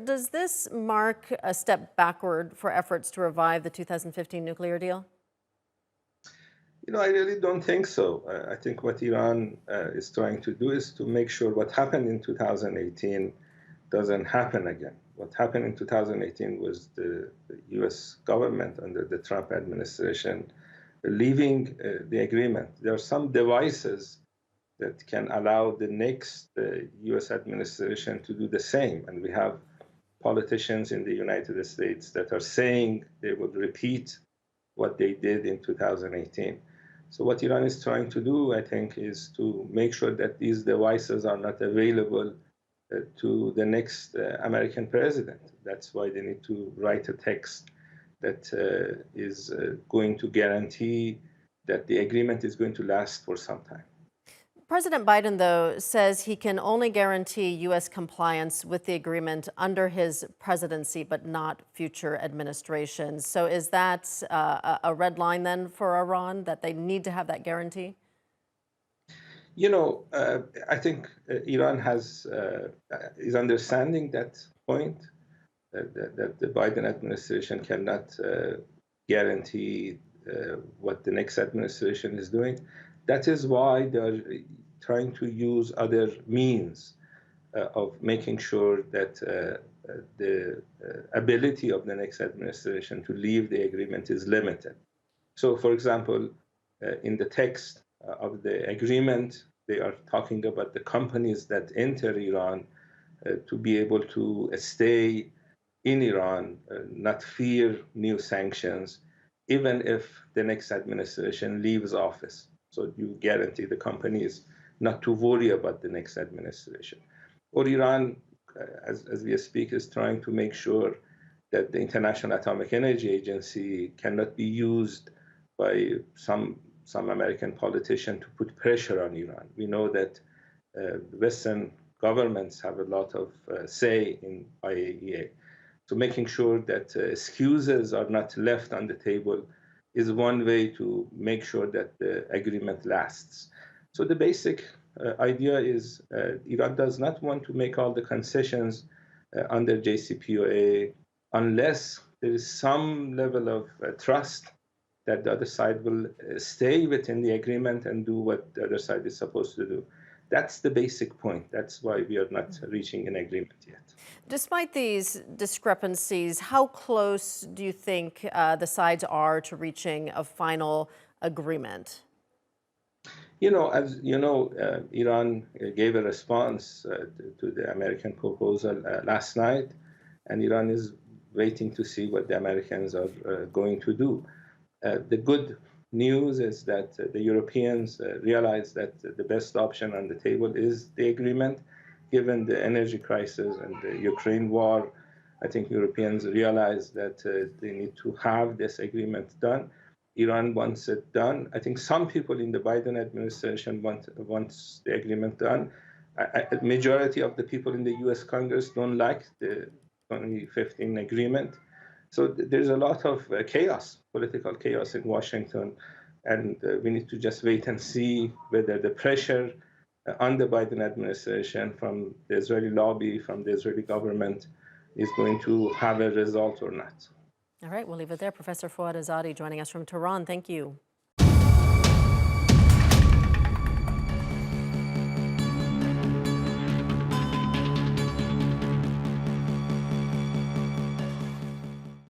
does this mark a step backward for efforts to revive the 2015 nuclear deal? I really don't think so. I think what Iran is trying to do is to make sure what happened in 2018 doesn't happen again. What happened in 2018 was the US government under the Trump administration leaving the agreement. There are some devices that can allow the next US administration to do the same. And we have politicians in the United States that are saying they would repeat what they did in 2018. So what Iran is trying to do, I think, is to make sure that these devices are not available to the next American president. That's why they need to write a text that is going to guarantee that the agreement is going to last for some time. President Biden, though, says he can only guarantee U.S. compliance with the agreement under his presidency, but not future administrations. So is that a red line then for Iran, that they need to have that guarantee? I think Iran is understanding that point, that the Biden administration cannot guarantee what the next administration is doing. That is why they're trying to use other means of making sure that the ability of the next administration to leave the agreement is limited. So, for example, in the text of the agreement, they are talking about the companies that enter Iran to be able to stay in Iran, not fear new sanctions, even if the next administration leaves office. So you guarantee the companies not to worry about the next administration. Or Iran, as we speak, is trying to make sure that the International Atomic Energy Agency cannot be used by some American politician to put pressure on Iran. We know that Western governments have a lot of say in IAEA. So making sure that excuses are not left on the table is one way to make sure that the agreement lasts. So the basic idea is Iran does not want to make all the concessions under JCPOA unless there is some level of trust that the other side will stay within the agreement and do what the other side is supposed to do. That's the basic point. That's why we are not reaching an agreement yet. Despite these discrepancies, how close do you think the sides are to reaching a final agreement? As you know, Iran gave a response to the American proposal last night, and Iran is waiting to see what the Americans are going to do. The good news is that the Europeans realize that the best option on the table is the agreement. Given the energy crisis and the Ukraine war, I think Europeans realize that they need to have this agreement done. Iran wants it done. I think some people in the Biden administration wants the agreement done. A majority of the people in the U.S. Congress don't like the 2015 agreement. So there's a lot of chaos, political chaos in Washington, and we need to just wait and see whether the pressure on the Biden administration from the Israeli lobby, from the Israeli government, is going to have a result or not. All right, we'll leave it there. Professor Foad Izadi joining us from Tehran. Thank you.